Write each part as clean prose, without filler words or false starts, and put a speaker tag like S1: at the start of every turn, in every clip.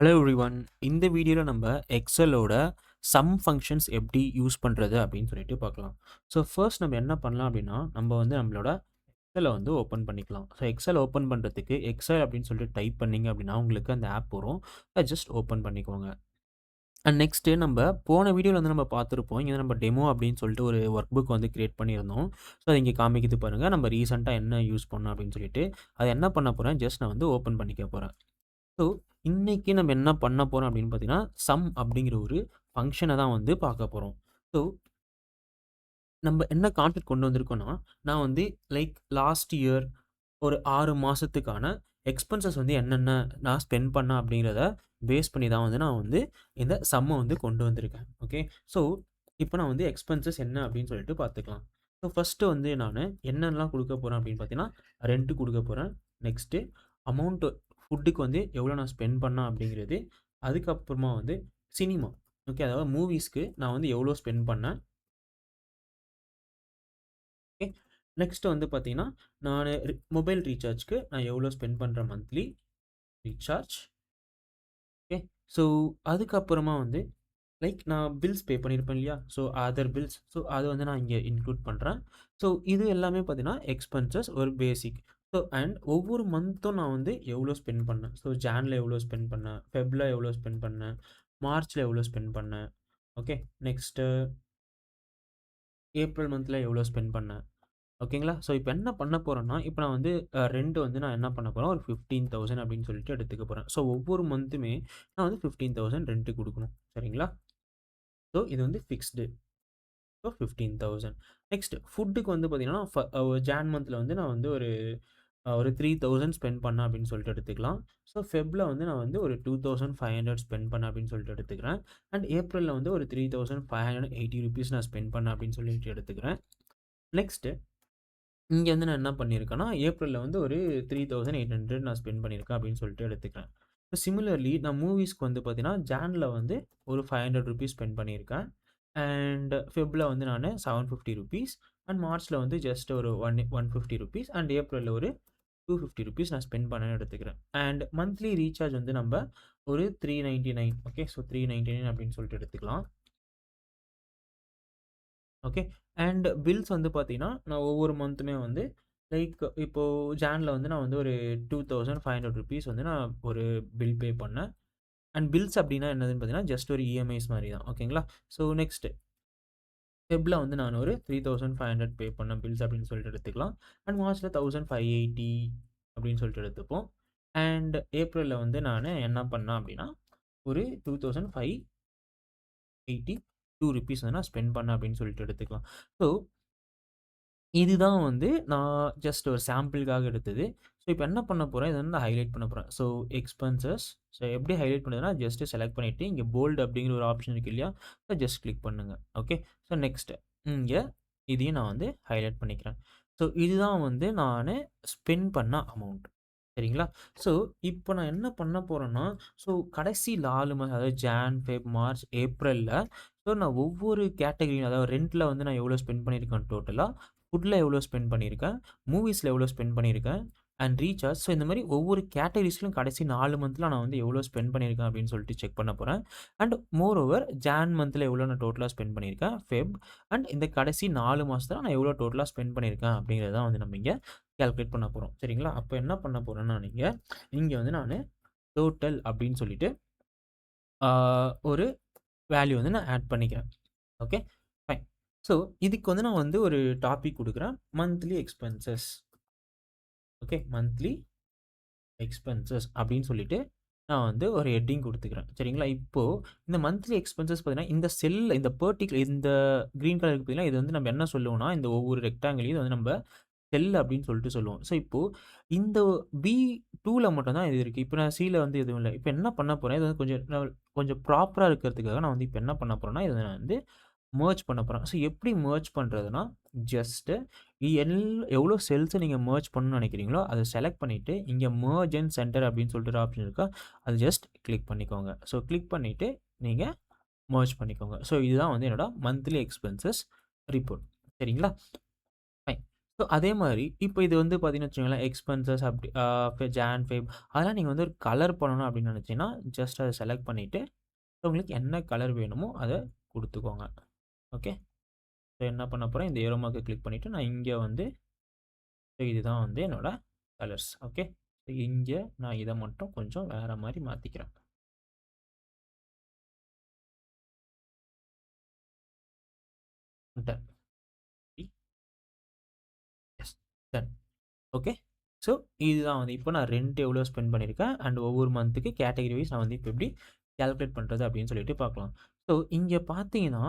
S1: Hello everyone. இந்த வீடியோவில் நம்ம எக்ஸலோட சம் ஃபங்க்ஷன்ஸ் எப்படி யூஸ் பண்ணுறது அப்படின்னு சொல்லிட்டு பார்க்கலாம். ஸோ ஃபர்ஸ்ட் நம்ம என்ன பண்ணலாம் அப்படின்னா, நம்ம வந்து நம்மளோட எக்ஸலை வந்து ஓப்பன் பண்ணிக்கலாம். ஸோ எக்ஸல் ஓப்பன் பண்ணுறதுக்கு எக்ஸல் அப்படின்னு சொல்லிட்டு டைப் பண்ணிங்க அப்படின்னா உங்களுக்கு அந்த ஆப் வரும். அதை ஜஸ்ட் ஓப்பன் பண்ணிக்கோங்க. அண்ட் நெக்ஸ்ட்டு நம்ம போன வீடியோவில் வந்து நம்ம பார்த்துருப்போம். இங்கே நம்ம டெமோ அப்படின்னு சொல்லிட்டு ஒரு ஒர்க் புக் வந்து கிரியேட் பண்ணியிருந்தோம். ஸோ அது இங்கே காமிக்குது பாருங்கள். நம்ம ரீசெண்டாக என்ன யூஸ் பண்ணோம் அப்படின்னு சொல்லிட்டு அதை என்ன பண்ண போகிறேன், ஜஸ்ட் நான் வந்து ஓப்பன் பண்ணிக்க போகிறேன். ஸோ, இன்னைக்கு நம்ம என்ன பண்ண போறோம் அப்படின்னு பார்த்தீங்கன்னா, சம் அப்படிங்கிற ஒரு ஃபங்ஷன தான் வந்து பார்க்க போறோம். ஸோ, நம்ம என்ன கான்செப்ட் கொண்டு வந்திருக்கோம்னா, நான் வந்து லைக் லாஸ்ட் இயர் ஒரு 6 மாசத்துக்கான எக்ஸ்பென்சஸ் வந்து என்னென்ன நான் ஸ்பெண்ட் பண்ணேன் அப்படிங்கிறத பேஸ் பண்ணி தான் வந்து நான் வந்து இந்த சம்ம வந்து கொண்டு வந்திருக்கேன். ஓகே. ஸோ, இப்போ நான் வந்து எக்ஸ்பென்சஸ் என்ன அப்படின்னு சொல்லிட்டு பார்த்துக்கலாம். ஸோ, ஃபர்ஸ்ட்டு வந்து நானு என்னென்னலாம் குடுக்க போறேன் அப்படின்னு பார்த்தீங்கன்னா, ரெண்ட் குடுக்க போறேன். நெக்ஸ்ட்டு அமௌண்ட் ஃபுட்டுக்கு வந்து எவ்வளோ நான் ஸ்பெண்ட் பண்ணேன் அப்படிங்கிறது. அதுக்கப்புறமா வந்து சினிமா. ஓகே. அதாவது மூவிஸ்க்கு நான் வந்து எவ்வளோ ஸ்பெண்ட் பண்ணேன். ஓகே. நெக்ஸ்ட் வந்து பார்த்தீங்கன்னா, நானு மொபைல் ரீசார்ஜ்க்கு நான் எவ்வளோ ஸ்பெண்ட் பண்றேன் மந்த்லி ரீசார்ஜ். ஓகே. ஸோ, அதுக்கப்புறமா வந்து லைக் நான் பில்ஸ் பே பண்ணியிருப்பேன் இல்லையா? So, other bills. ஸோ, அத வந்து நான் இங்க இன்க்ளூட் பண்றேன். ஸோ, இது எல்லாமே பார்த்தீங்கன்னா, எக்ஸ்பென்சஸ் ஒரு பேசிக். ஸோ, அண்ட் ஒவ்வொரு மந்த்தும் நான் வந்து எவ்வளோ ஸ்பெண்ட் பண்ணேன். ஸோ, ஜான்ல எவ்வளோ ஸ்பெண்ட் பண்ணேன், ஃபெப்ல எவ்வளோ ஸ்பெண்ட் பண்ணேன், மார்ச்ல எவ்வளோ ஸ்பெண்ட் பண்ணேன். ஓகே. நெக்ஸ்ட்டு ஏப்ரல் மந்த்ல எவ்வளோ ஸ்பெண்ட் பண்ணேன். ஓகேங்களா? ஸோ, இப்ப என்ன பண்ண போறேன்னா, இப்ப நான் வந்து ரெண்ட் வந்து நான் என்ன பண்ண போறேன், ஒரு 15,000 அப்படின்னு சொல்லிட்டு எடுத்துக்க போறேன். ஸோ, ஒவ்வொரு மந்த்துமே நான் வந்து 15,000 ரெண்ட் குடுக்கணும். சரிங்களா? ஸோ, இது வந்து ஃபிக்ஸ்டு. ஸோ 15,000. நெக்ஸ்ட் ஃபுட்டுக்கு வந்து பார்த்தீங்கன்னா, ஜான் மந்த்ல வந்து நான் வந்து ஒரு 3,000 ஸ்பெண்ட் பண்ணேன் அப்படின்னு சொல்லிட்டு எடுத்துக்கலாம். ஸோ ஃபெப்ல வந்து நான் வந்து ஒரு 2,500 ஸ்பெண்ட் பண்ணேன் அப்படின்னு சொல்லிட்டு எடுத்துக்கிறேன். அண்ட் ஏப்ரல்ல வந்து ஒரு ₹3,580 நான் ஸ்பெண்ட் பண்ணேன் அப்படின்னு சொல்லிட்டு எடுத்துக்கிறேன். நெக்ஸ்ட் இங்க வந்து நான் என்ன பண்ணியிருக்கேன்னா, ஏப்ரல்ல வந்து ஒரு 3,800 நான் ஸ்பெண்ட் பண்ணியிருக்கேன் அப்படின்னு சொல்லிட்டு எடுத்துக்கிறேன். இப்போ சிமிலர்லி நான் மூவிஸ்க்கு வந்து பார்த்தீங்கன்னா, ஜான்ல வந்து ஒரு ₹500 ஸ்பெண்ட் பண்ணியிருக்கேன். அண்ட் ஃபெப்ல வந்து நானு ₹750 அண்ட் மார்ச்ல வந்து ஜஸ்ட் ஒரு ₹150 அண்ட் ஏப்ரல்ல ஒரு ₹250 நான் ஸ்பெண்ட் பண்ணேன்னு எடுத்துக்கிறேன். அண்ட் மந்த்லி ரீசார்ஜ் வந்து நம்ப ஒரு 399. ஓகே. ஸோ 399 அப்படின்னு சொல்லிட்டு எடுத்துக்கலாம். ஓகே. அண்ட் பில்ஸ் வந்து பார்த்தீங்கன்னா, நான் ஒவ்வொரு மந்த்துமே வந்து லைக் இப்போ ஜான்ல வந்து நான் வந்து ஒரு ₹2,500 வந்து நான் ஒரு பில் பே பண்ணேன். அண்ட் பில்ஸ் அப்டின்னா என்னதுன்னு பார்த்தீங்கன்னா, ஜஸ்ட் ஒரு இஎம்ஐஸ் மாரி தான். ஓகேங்களா? ஸோ நெக்ஸ்ட் ஃபெப்ல வந்து நான் ஒரு 3,500 பே பண்ணேன் பில்ஸ் அப்படின்னு சொல்லிட்டு எடுத்துக்கலாம். அண்ட் மார்ச்ல 1,580 அப்படின்னு சொல்லிட்டு எடுத்துப்போம். அண்ட் ஏப்ரல்ல வந்து நானு என்ன பண்ணேன் அப்படின்னா, ஒரு ₹2,582 வந்து நான் ஸ்பெண்ட் பண்ணேன் அப்படின்னு சொல்லிட்டு எடுத்துக்கலாம். ஸோ இதுதான் வந்து நான் ஜஸ்ட் ஒரு சாம்பிளுக்காக எடுத்தது. ஸோ, இப்ப என்ன பண்ண போறேன், இத வந்து நான் ஹைலைட் பண்ண போறேன். So, expenses. ஸோ, எப்படி ஹைலைட் பண்ணுறதுன்னா, ஜஸ்ட் செலக்ட் பண்ணிட்டு, இங்க போல்ட் அப்படிங்கிற ஒரு ஆப்ஷன் இருக்கு இல்லையா? ஸோ, ஜஸ்ட் கிளிக் பண்ணுங்க. ஓகே. ஸோ, நெக்ஸ்ட் இங்க இதையும் நான் வந்து ஹைலைட் பண்ணிக்கிறேன். ஸோ, இதுதான் வந்து நானு ஸ்பெண்ட் பண்ண அமௌண்ட். சரிங்களா? ஸோ, இப்போ நான் என்ன பண்ண போறேன்னா, ஸோ, கடைசி 4 மாதம் அதாவது ஜான், ஃபெப், மார்ச், ஏப்ரல்ல ஸோ, நான் ஒவ்வொரு கேட்டகரி அதாவது ரென்ட்ல வந்து நான் எவ்வளோ ஸ்பெண்ட் பண்ணியிருக்கேன் டோட்டலா, ஃபுட்ல எவ்வளோ ஸ்பெண்ட் பண்ணியிருக்கேன், மூவிஸ்ல எவ்வளோ ஸ்பெண்ட் பண்ணியிருக்கேன், அண்ட் ரீசார்ஜ். ஸோ, இந்த மாரி ஒவ்வொரு கேட்டகரிஸ்லயும் கடைசி 4 மந்த்ல நான் வந்து எவ்வளோ ஸ்பெண்ட் பண்ணியிருக்கேன் அப்படின்னு சொல்லிட்டு செக் பண்ண போறேன். அண்ட் மோர் ஓவர் ஜான் மந்த்ல எவ்வளோ நான் டோட்டலா ஸ்பெண்ட் பண்ணியிருக்கேன், ஃபெப் அண்ட் இந்த கடைசி 4 மாசத்துல நான் எவ்வளோ டோட்டலா ஸ்பெண்ட் பண்ணியிருக்கேன் அப்படிங்கிறத தான் வந்து நம்ம இங்க கால்குலேட் பண்ண போறோம். சரிங்களா? அப்ப என்ன பண்ண போறேன்னா இங்க வந்து நானு டோட்டல் அப்படின்னு சொல்லிட்டு ஆ ஒரு வேல்யூ வந்து நான் ஆட் பண்ணிக்கிறேன். ஓகே. ஃபைன். ஸோ, இதுக்கு வந்து நான் வந்து ஒரு டாபிக் குடுக்குறேன். Monthly expenses. Okay. Monthly expenses அப்படின்னு சொல்லிட்டு நான் வந்து ஒரு ஹெட்டிங் குடுத்துக்கிறேன். சரிங்களா? இப்போ இந்த மந்த்லி எக்ஸ்பென்சஸ் பார்த்தீங்கன்னா, இந்த செல் இந்த இந்த கிரீன் கலர் இருக்கு பார்த்தீங்களா, இது வந்து நம்ம என்ன சொல்லுவோம்னா, இந்த ஒவ்வொரு ரெக்டாங்கிளையும் இது வந்து நம்ப செல் அப்படின்னு சொல்லிட்டு சொல்லுவோம். ஸோ, இப்போ இந்த பி2ல மட்டும் தான் இது இருக்கு. இப்போ நான் சில வந்து எதுவும் இல்ல. இப்போ என்ன பண்ண போறேன், இது வந்து கொஞ்சம் ப்ராப்பரா இருக்கிறதுக்காக நான் வந்து இப்ப என்ன பண்ண போறேன்னா, இத நான் வந்து மெர்ஜ் பண்ண போறேன். ஸோ, எப்படி மெர்ஜ் பண்றதுன்னா, ஜஸ்ட்டு எல் எவ்வளோ செல்ஸ நீங்க மெர்ஜ் பண்ணணும்னு நெனைக்கிறீங்களோ, அத செலக்ட் பண்ணிட்டு, இங்க மெர்ஜ் அண்ட் சென்டர் அப்படின்னு சொல்லிட்டு ஒரு ஆப்ஷன் இருக்கா, அத ஜஸ்ட் கிளிக் பண்ணிக்கோங்க. ஸோ, கிளிக் பண்ணிட்டு நீங்க மெர்ஜ் பண்ணிக்கோங்க. ஸோ, இதுதான் வந்து என்னோட மந்த்லி எக்ஸ்பென்சஸ் ரிப்போர்ட். சரிங்களா? ஃபைன். ஸோ அதே மாரி இப்போ இது வந்து பார்த்தீங்கன்னு வச்சுக்கோங்களேன், எக்ஸ்பென்சஸ் அப்படி ஜான், ஃபெப் அதெல்லாம் நீங்க வந்து ஒரு கலர் பண்ணணும் அப்படின்னு நினைச்சீங்கன்னா, ஜஸ்ட் அத செலக்ட் பண்ணிட்டு, உங்களுக்கு என்ன கலர் வேணுமோ அத குடுத்துக்கோங்க. ஓகே. ஸோ என்ன பண்ண போறேன், இந்த ஏரோ மார்க்க கிளிக் பண்ணிட்டு, நான் இங்க வந்து இதுதான் வந்து என்னோட கலர்ஸ். ஓகே. இங்க நான் இத மட்டும் கொஞ்சம் வேற மாரி மாத்திக்கிறேன். Done. Yes. Done. Okay. So இதுதான் வந்து இப்போ நான் ரெண்ட் எவ்வளோ ஸ்பெண்ட் பண்ணியிருக்கேன் அண்ட் ஒவ்வொரு மந்த்துக்கு கேட்டகரி வைஸ் நான் வந்து இப்போ எப்படி கால்குலேட் பண்ணுறது அப்படின்னு சொல்லிட்டு பார்க்கலாம். ஸோ இங்கே பார்த்தீங்கன்னா,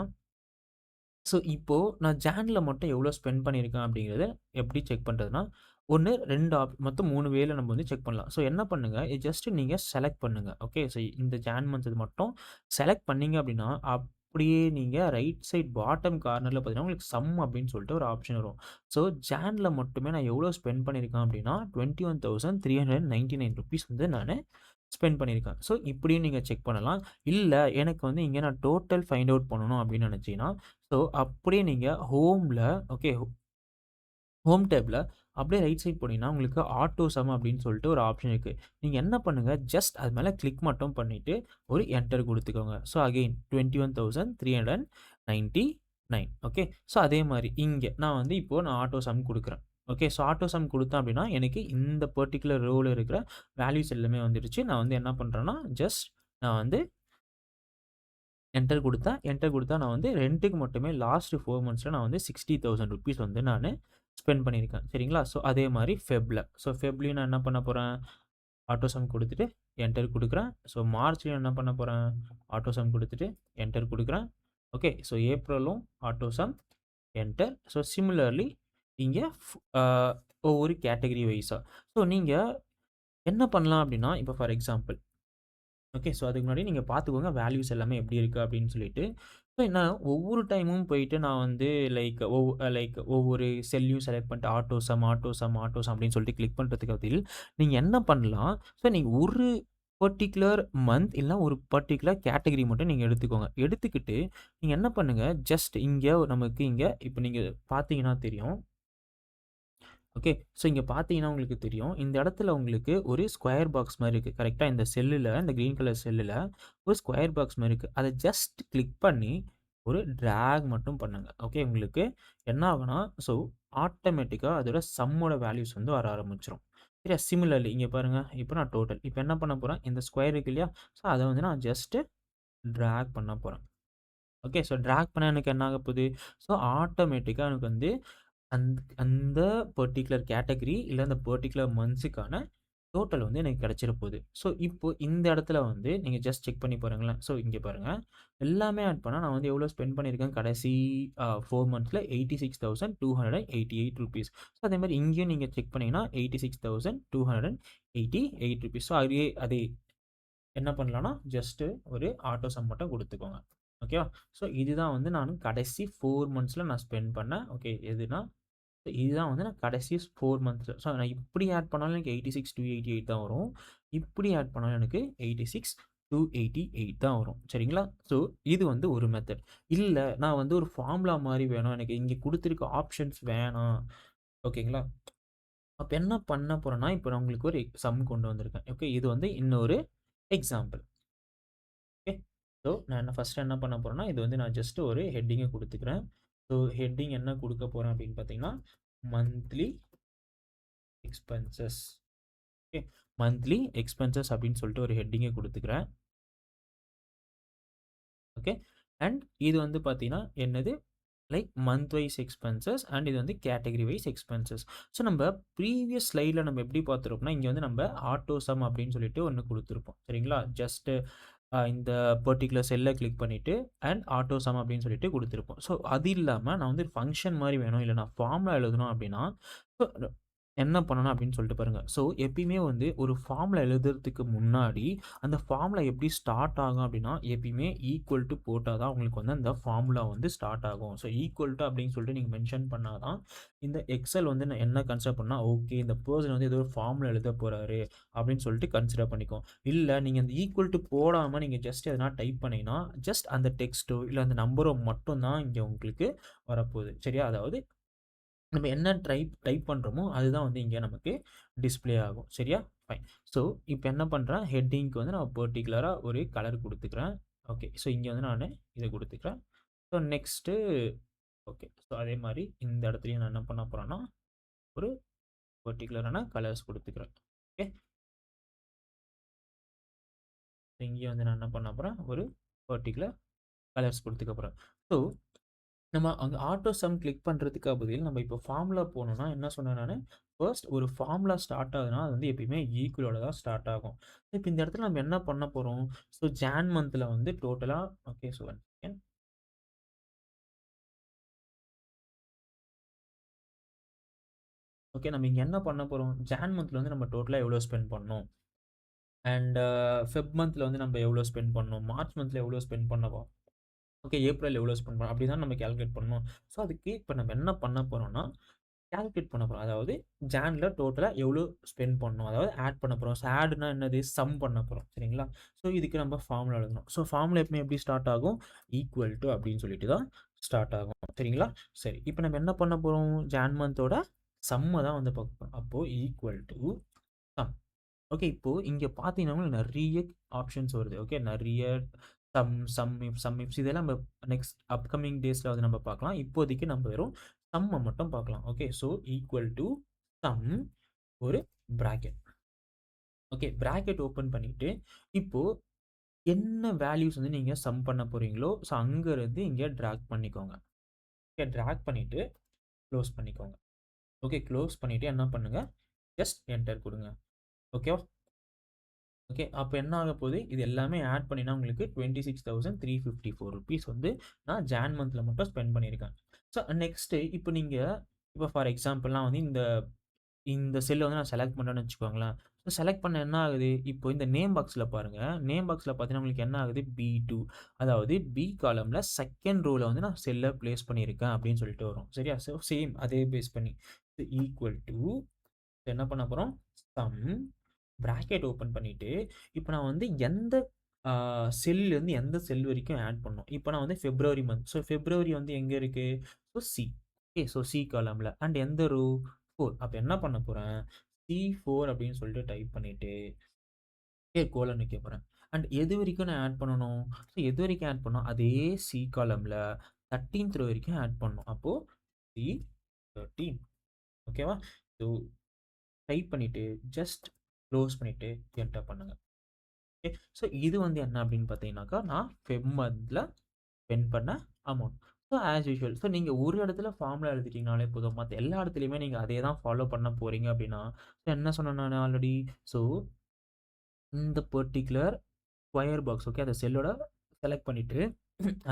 S1: ஸோ இப்போ நான் ஜான்ல மட்டும் எவ்வளோ ஸ்பெண்ட் பண்ணியிருக்கேன் அப்படிங்கிறத எப்படி செக் பண்ணுறதுன்னா, 1, 2 மொத்தம் 3 வேல நம்ம வந்து செக் பண்ணலாம். ஸோ என்ன பண்ணுங்க, ஜஸ்ட் நீங்க செலக்ட் பண்ணுங்க. ஓகே. ஸோ இந்த ஜான் மந்த் இது மட்டும் செலக்ட் பண்ணீங்க அப்படின்னா, அப்படியே நீங்க ரைட் சைட் பாட்டம் கார்னர்ல பார்த்தீங்கன்னா, உங்களுக்கு சம் அப்படின்னு சொல்லிட்டு ஒரு ஆப்ஷன் வரும். ஸோ ஜான்ல மட்டுமே நான் எவ்வளோ ஸ்பெண்ட் பண்ணியிருக்கேன் அப்படின்னா, ₹21,399 வந்து நானு ஸ்பெண்ட் பண்ணியிருக்கேன். ஸோ இப்படியும் நீங்க செக் பண்ணலாம். இல்ல எனக்கு வந்து இங்க நான் டோட்டல் ஃபைண்ட் அவுட் பண்ணணும் அப்படின்னு நினைச்சீங்கன்னா, ஸோ அப்படியே நீங்க ஹோம்ல ஓகே ஹோம் டேப்ல அப்படியே ரைட் சைட் போனீங்கன்னா, உங்களுக்கு ஆட்டோ சம் அப்படின்னு சொல்லிட்டு ஒரு ஆப்ஷன் இருக்கு. நீங்க என்ன பண்ணுங்க, ஜஸ்ட் அது மேல கிளிக் மட்டும் பண்ணிட்டு ஒரு என்டர் குடுத்துக்கோங்க. So again 21,399 okay. ஸோ அதே மாரி இங்க நான் வந்து இப்போ நான் ஆட்டோ சம் குடுக்குறேன். ஓகே. ஸோ ஆட்டோ சம் குடுத்தேன் அப்படின்னா, எனக்கு இந்த பர்ட்டிகுலர் ரோல இருக்கிற வேல்யூஸ் எல்லாமே வந்துருச்சு. நான் வந்து என்ன பண்றேன்னா, ஜஸ்ட் நான் வந்து என்டர் குடுத்தா நான் வந்து ரென்ட்டுக்கு மட்டுமே லாஸ்ட் 4 மந்த்ஸ்ல நான் வந்து ₹60,000 வந்து நானு ஸ்பெண்ட் பண்ணியிருக்கேன். சரிங்களா? ஸோ அதே மாரி ஃபெப்ல. ஸோ ஃபெப்லயும் நான் என்ன பண்ண போறேன், ஆட்டோ சம் குடுத்துட்டு என்டர் குடுக்குறேன். ஸோ மார்ச்லயும் என்ன பண்ண போறேன், ஆட்டோ சம் குடுத்துட்டு என்டர் குடுக்குறேன். ஓகே. ஸோ ஏப்ரலும் auto sum, enter. So similarly இங்க ஃப் அ ஒவ்வொரு கேட்டகரி வைஸா. ஸோ நீங்க என்ன பண்ணலாம் அப்டின்னா, இப்ப ஃபார் எக்ஸாம்பிள் ஓகே. ஸோ அதுக்கு முன்னாடி நீங்க பார்த்துக்கோங்க வேல்யூஸ் எல்லாமே எப்படி இருக்கு அப்படின்னு சொல்லிட்டு. ஸோ நான் ஒவ்வொரு டைமும் போயிட்டு நான் வந்து லைக் ஒவ்வொரு செல்லையும் செலக்ட் பண்ணிட்டு auto sum, auto sum, auto sum அப்படின்னு சொல்லிட்டு கிளிக் பண்றதுக்கு பதில், நீங்க என்ன பண்ணலாம், ஸோ நீங்க ஒரு பர்ட்டிகுலர் மந்த் இல்ல ஒரு பர்ட்டிகுலர் கேட்டகரி மட்டும் நீங்க எடுத்துக்கோங்க. எடுத்துக்கிட்டு நீங்க என்ன பண்ணுங்க, ஜஸ்ட் இங்க நமக்கு இங்க இப்ப நீங்க பார்த்தீங்கன்னா தெரியும். ஓகே. ஸோ இங்க பார்த்தீங்கன்னா உங்களுக்கு தெரியும். இந்த இடத்துல உங்களுக்கு ஒரு ஸ்கொயர் பாக்ஸ் மாரி இருக்கு. கரெக்ட்டா இந்த செல்லுல இந்த கிரீன் கலர் செல்லுல ஒரு ஸ்கொயர் பாக்ஸ் மாரி இருக்கு. அத ஜஸ்ட் கிளிக் பண்ணி ஒரு டிராக் மட்டும் பண்ணுங்க. ஓகே. உங்களுக்கு என்ன ஆகும்னா, ஸோ ஆட்டோமேட்டிக்கா அதோட சம்மோட வேல்யூஸ் வந்து வர ஆரம்பிச்சுரும். சரியா? சிமிலர்லி இங்க பாருங்க. இப்ப நான் டோட்டல் இப்ப என்ன பண்ண போறேன், இந்த ஸ்கொயர் இருக்கு இல்லையா? ஸோ அத வந்து நான் ஜஸ்ட் டிராக் பண்ண போறேன். ஓகே. ஸோ டிராக் பண்ணா எனக்கு என்ன ஆக போகுது, ஸோ ஆட்டோமேட்டிக்கா எனக்கு வந்து அந்த பர்ட்டிகுலர் கேட்டகரி இல்ல அந்த பர்ட்டிகுலர் மந்த்ஸுக்கான டோட்டல் வந்து எனக்கு கிடைச்சிற போகுது. ஸோ இப்போ இந்த இடத்துல வந்து நீங்க ஜஸ்ட் செக் பண்ணி பாருங்களேன். ஸோ இங்க பாருங்க. எல்லாமே ஆட் பண்ணா நான் வந்து எவ்வளோ ஸ்பெண்ட் பண்ணியிருக்கேன் கடைசி 4 மந்த்ஸ்ல ₹86,288. ஸோ அதே மாரி இங்கேயும் நீங்க செக் பண்ணீங்கன்னா ₹86,288. ஸோ அதே என்ன பண்ணலாம்னா, ஜஸ்ட் ஒரு ஆட்டோ சம் மட்டும் குடுத்துக்கோங்க. ஓகேவா? ஸோ இதுதான் வந்து நான் கடைசி 4 மந்த்ஸ்ல நான் ஸ்பெண்ட் பண்ணேன். ஓகே. எதுனா இதுதான் வந்து நான் கடைசி 4 மந்த்ஸ்ல. ஸோ நான் இப்படி ஆட் பண்ணாலும் எனக்கு 86,288 தான் வரும். இப்படி ஆட் பண்ணாலும் எனக்கு 86,288 தான் வரும். சரிங்களா? ஸோ இது வந்து ஒரு மெத்தட். இல்ல நான் வந்து ஒரு ஃபார்முலா மாரி வேணும். எனக்கு இங்க குடுத்திருக்க ஆப்ஷன்ஸ் வேணாம். ஓகேங்களா? அப்ப என்ன பண்ண போறேன்னா, இப்ப நான் உங்களுக்கு ஒரு சம் கொண்டு வந்திருக்கேன். ஓகே. இது வந்து இன்னொரு எக்ஸாம்பிள். ஓகே. ஸோ நான் ஃபர்ஸ்ட் என்ன பண்ண போறேன்னா, இது வந்து நான் ஜஸ்ட் ஒரு ஹெட்டிங்க குடுத்துக்கிறேன். ஸோ ஹெட்டிங் என்ன குடுக்க போறேன் அப்படின்னு பார்த்தீங்கன்னா, monthly expenses. Okay. Monthly expenses அப்படின்னு சொல்லிட்டு ஒரு ஹெட்டிங்க குடுத்துக்கிறேன். ஓகே. அண்ட் இது வந்து பார்த்தீங்கன்னா, என்னது like month wise expenses and இது வந்து கேட்டகரி வைஸ் எக்ஸ்பென்சஸ். ஸோ நம்ம ப்ரீவியஸ் ஸ்லைட்ல நம்ம எப்படி பார்த்துருப்போம்னா, இங்க வந்து நம்ம ஆட்டோ சம் அப்படின்னு சொல்லிட்டு ஒண்ணு குடுத்துருப்போம். சரிங்களா? ஜஸ்ட் இந்த பர்ட்டிகுலர் செல்ல கிளிக் பண்ணிட்டு அண்ட் ஆட்டோ சம் அப்படின்னு சொல்லிட்டு குடுத்துருப்போம். ஸோ அது இல்லாம நான் வந்து ஃபங்ஷன் மாரி வேணும், இல்ல நான் ஃபார்முலா எழுதணும் அப்படின்னா, ஸோ என்ன பண்ணணும் அப்படின்னு சொல்லிட்டு பாருங்க. ஸோ எப்பயுமே வந்து ஒரு ஃபார்முலா எழுதுறதுக்கு முன்னாடி, அந்த ஃபார்முலா எப்படி ஸ்டார்ட் ஆகும் அப்படின்னா, எப்பயுமே ஈக்குவல் டூ போட்டா தான் உங்களுக்கு வந்து அந்த ஃபார்முலா வந்து ஸ்டார்ட் ஆகும். ஸோ ஈக்குவல் டூ அப்படின்னு சொல்லிட்டு நீங்க மென்ஷன் பண்ணா தான், இந்த எக்ஸெல் வந்து நான் என்ன கன்சிடர் பண்ணா, ஓகே இந்த பெர்சன் வந்து ஏதோ ஒரு ஃபார்முலா எழுதப் போறாரு அப்படின்னு சொல்லிட்டு கன்சிடர் பண்ணிக்கும். இல்ல நீங்க அந்த ஈக்குவல் டூ போடாம நீங்க ஜஸ்ட் எதனா டைப் பண்ணீங்கன்னா, ஜஸ்ட் அந்த டெக்ஸ்ட்டோ இல்ல அந்த நம்பரோ மட்டும் தான் இங்க உங்களுக்கு வரப்போகுது. சரியா? அதாவது நம்ம என்ன டைப் பண்ணுறோமோ அதுதான் வந்து இங்கே நமக்கு டிஸ்ப்ளே ஆகும். சரியா? ஃபைன். ஸோ இப்போ என்ன பண்ணுறேன், ஹெட்டிங்க்கு வந்து நான் பர்ட்டிகுலராக ஒரு கலர் கொடுத்துக்கிறேன். ஓகே. ஸோ இங்கே வந்து நான் இதை கொடுத்துக்கிறேன். So next okay. ஸோ அதே மாதிரி இந்த இடத்துலையும் நான் என்ன பண்ண போகிறேன்னா ஒரு பர்ட்டிகுலரான கலர்ஸ் கொடுத்துக்கிறேன். ஓகே. இங்கேயும் வந்து நான் என்ன பண்ண போகிறேன், ஒரு பர்ட்டிகுலர் கலர்ஸ் கொடுத்துக்க போகிறேன். ஸோ நம்ம அங்கே ஆட்டோ சம் கிளிக் பண்ணுறதுக்கு பதில் நம்ம இப்போ ஃபார்முலா போகணும்னா என்ன சொன்னேன் நான், ஃபர்ஸ்ட் ஒரு ஃபார்முலா ஸ்டார்ட் ஆகுதுன்னா அது வந்து எப்பயுமே ஈக்குவலோட தான் ஸ்டார்ட் ஆகும். இப்போ இந்த இடத்துல நம்ம என்ன பண்ண போகிறோம், ஸோ ஜான் மந்தில் வந்து டோட்டலாக okay. So one second. Okay. நம்ம இங்கே என்ன பண்ண போகிறோம், ஜான் மந்தில் வந்து நம்ம டோட்டலாக எவ்வளோ ஸ்பெண்ட் பண்ணோம், அண்ட் ஃபெப் மந்தில் வந்து நம்ம எவ்வளோ ஸ்பெண்ட் பண்ணோம், மார்ச் மந்தில் எவ்வளோ ஸ்பெண்ட் பண்ணோம், ஓகே, ஏப்ரல் எவ்வளோ ஸ்பெண்ட் பண்ணோம், அப்படி தான் நம்ம கேல்குலேட் பண்ணணும். ஸோ அதுக்கு இப்போ நம்ம என்ன பண்ண போகிறோம்னா கால்குலேட் பண்ண போகிறோம். அதாவது ஜான்ல டோட்டலாக எவ்வளோ ஸ்பெண்ட் பண்ணணும், அதாவது ஆட் பண்ண போகிறோம். ஸோ ஆட்னா என்னது, சம் பண்ண போகிறோம். சரிங்களா? ஸோ இதுக்கு நம்ம ஃபார்முலா எழுதணும். ஸோ ஃபார்முலா எப்பவுமே எப்படி ஸ்டார்ட் ஆகும், ஈக்குவல் டு அப்படின்னு சொல்லிட்டு தான் ஸ்டார்ட் ஆகும். சரிங்களா? சரி. இப்போ நம்ம என்ன பண்ண போகிறோம், ஜான் மந்தோட சம்மை தான் வந்து பார்க்க போகிறோம். அப்போது ஈக்குவல் டு சம். ஓகே. இப்போ இங்கே பார்த்தீங்கன்னா நிறைய ஆப்ஷன்ஸ் வருது. ஓகே. நிறைய சம் இஃப்ஸ் இதெல்லாம் நம்ம நெக்ஸ்ட் அப்கமிங் டேஸில் வந்து நம்ம பார்க்கலாம். இப்போதைக்கு நம்ம வெறும் சம்மை மட்டும் பார்க்கலாம். Okay. So equal to sum ஒரு பிராக்கெட். ஓகே. பிராக்கெட் ஓப்பன் பண்ணிட்டு இப்போ என்ன வேல்யூஸ் வந்து நீங்கள் சம் பண்ண போகிறீங்களோ ஸோ அங்கேருந்து இங்கே ட்ராக் பண்ணிக்கோங்க. ஓகே. ட்ராக் பண்ணிவிட்டு க்ளோஸ் பண்ணிக்கோங்க. ஓகே. க்ளோஸ் பண்ணிவிட்டு என்ன பண்ணுங்கள், ஜஸ்ட் என்டர் கொடுங்க. ஓகேவா? ஓகே. அப்போ என்ன ஆக போகுது, இது எல்லாமே ஆட் பண்ணினா உங்களுக்கு 26,354 ருபீஸ் வந்து நான் ஜான் மந்தில் மட்டும் ஸ்பெண்ட் பண்ணியிருக்கேன். ஸோ நெக்ஸ்ட்டு இப்போ நீங்கள் இப்போ ஃபார் எக்ஸாம்பிள்லாம் வந்து இந்த இந்த செல்லை வந்து நான் செலக்ட் பண்ணுறேன்னு வச்சுக்கோங்களேன். ஸோ செலக்ட் பண்ண என்ன ஆகுது, இப்போ இந்த நேம் பாக்ஸில் பாருங்கள். நேம் பாக்ஸில் பார்த்தீங்கன்னா உங்களுக்கு என்ன ஆகுது, B2 அதாவது பி காலமில் செகண்ட் ரோவில் வந்து நான் செல்லை ப்ளேஸ் பண்ணியிருக்கேன் அப்படின்னு சொல்லிட்டு வரும். சரியா? ஸோ சேம் அதே பேஸ் பண்ணி ஈக்குவல் டு என்ன பண்ண போகிறோம், சம் பிராக்கெட் ஓப்பன் பண்ணிவிட்டு இப்போ நான் வந்து எந்த செல்லேருந்து எந்த செல் வரைக்கும் ஆட் பண்ணணும். இப்போ நான் வந்து ஃபெப்ரவரி மந்த். ஸோ ஃபெப்ரவரி வந்து எங்கே இருக்குது, so C. Okay. So C காலமில் அண்ட் எந்த ரோ 4. அப்போ என்ன பண்ண போகிறேன், C4 அப்படின்னு சொல்லிட்டு டைப் பண்ணிவிட்டு கோலன் வைக்க போகிறேன். அண்ட் எது வரைக்கும் நான் ஆட் பண்ணணும், ஸோ எது வரைக்கும் ஆட் பண்ணணும், அதே சி காலமில் 13th ரோ வரைக்கும் ஆட் பண்ணணும். அப்போது C13. ஓகேவா? ஸோ டைப் பண்ணிவிட்டு ஜஸ்ட் க்ளோஸ் பண்ணிவிட்டு என்டர் பண்ணுங்கள். ஓகே. ஸோ இது வந்து என்ன அப்படின்னு பார்த்தீங்கன்னாக்கா நான் ஃபெப் மந்தில் ஸ்பெண்ட் பண்ண amount. So as usual. So நீங்கள் ஒரு இடத்துல ஃபார்முலா எழுதிட்டீங்கனாலே போதும், மற்ற எல்லா இடத்துலையுமே நீங்கள் அதே தான் ஃபாலோ பண்ண போகிறீங்க அப்படின்னா ஸோ என்ன சொன்னேன் நான் ஆல்ரெடி, ஸோ இந்த பர்ட்டிகுலர் ஸ்கொயர் பாக்ஸ் ஓகே அந்த செல்லோட செலக்ட் பண்ணிவிட்டு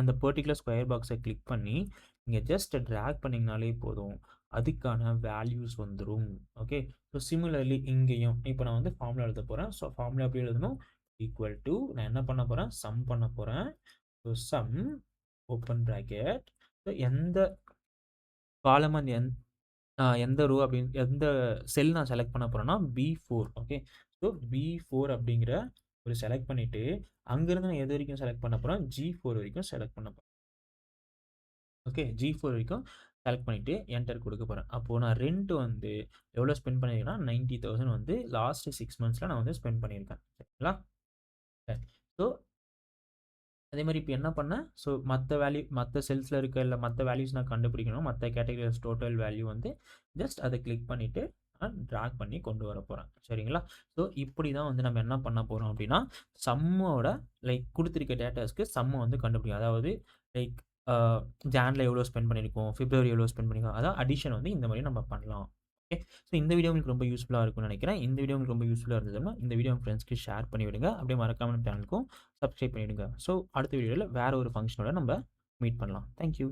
S1: அந்த பர்ட்டிகுலர் ஸ்கொயர் பாக்ஸை கிளிக் பண்ணி நீங்கள் ஜஸ்ட் ட்ராக் பண்ணிங்கனாலே போதும், அதுக்கான வேல்யூஸ் வந்துடும். ஓகே. ஸோ சிமிலர்லி இங்கேயும் இப்போ நான் வந்து ஃபார்முலா எழுத போகிறேன். ஸோ ஃபார்முலா எப்படி எழுதணும், ஈக்குவல் டு நான் என்ன பண்ண போகிறேன், சம் பண்ண போகிறேன். So sum open bracket. So எந்த காலம் அண்ட் எந்த ரோ அப்படின்னு எந்த செல் நான் செலக்ட் பண்ண போகிறேன்னா B4. ஓகே. ஸோ B4 அப்படிங்கிற ஒரு செலக்ட் பண்ணிவிட்டு அங்கேருந்து நான் எது வரைக்கும் செலக்ட் பண்ண போகிறேன், G4 வரைக்கும் செலக்ட் பண்ண போகிறேன். ஓகே. G4 வரைக்கும் செலக்ட் பண்ணிவிட்டு என்டர் கொடுக்க போகிறேன். அப்போது நான் ரெண்ட் வந்து எவ்வளோ ஸ்பெண்ட் பண்ணியிருக்கேன்னா 90,000 வந்து லாஸ்ட் 6 மந்த்ஸில் நான் வந்து ஸ்பெண்ட் பண்ணியிருக்கேன். சரிங்களா? சரி. ஸோ அதே மாதிரி இப்போ என்ன பண்ணேன், ஸோ மற்ற செல்ஸில் இருக்க இல்லை மற்ற வேல்யூஸ் நான் கண்டுபிடிக்கணும். மற்ற கேட்டகரிஸ் டோட்டல் வேல்யூ வந்து ஜஸ்ட் அதை கிளிக் பண்ணிவிட்டு நான் ட்ராக் பண்ணி கொண்டு வர போகிறேன். சரிங்களா? ஸோ இப்படி தான் வந்து நம்ம என்ன பண்ண போகிறோம் அப்படின்னா சம்மோட லைக் கொடுத்துருக்க டேட்டாஸ்க்கு சம்மை வந்து கண்டுபிடிக்கும். அதாவது லைக் ஜானில் எவ்வளோ ஸ்பெண்ட் பண்ணியிருக்கோம், பிப்ரவரி எவ்வளோ ஸ்பெண்ட் பண்ணியிருக்கோம், அதாவது அடிஷன் வந்து இந்த மாதிரி நம்ம பண்ணலாம். ஓகே. ஸோ இந்த வீடியோ உங்களுக்கு ரொம்ப யூஸ்ஃபுல்லாக இருக்கும்னு நினைக்கிறேன். இந்த வீடியோ உங்களுக்கு ரொம்ப யூஸ்ஃபுல்லாக இருந்ததுன்னா இந்த வீடியோ உங்கள் ஃப்ரெண்ட்ஸ்க்கு ஷேர் பண்ணி விடுங்க. அப்படியே மறக்காம நம்ம சேனலுக்கும் சப்ஸ்கிரைப் பண்ணிவிடுங்க. ஸோ அடுத்த வீடியோவில் வேறு ஒரு ஃபங்க்ஷனோட நம்ம மீட் பண்ணலாம். தேங்க்யூ.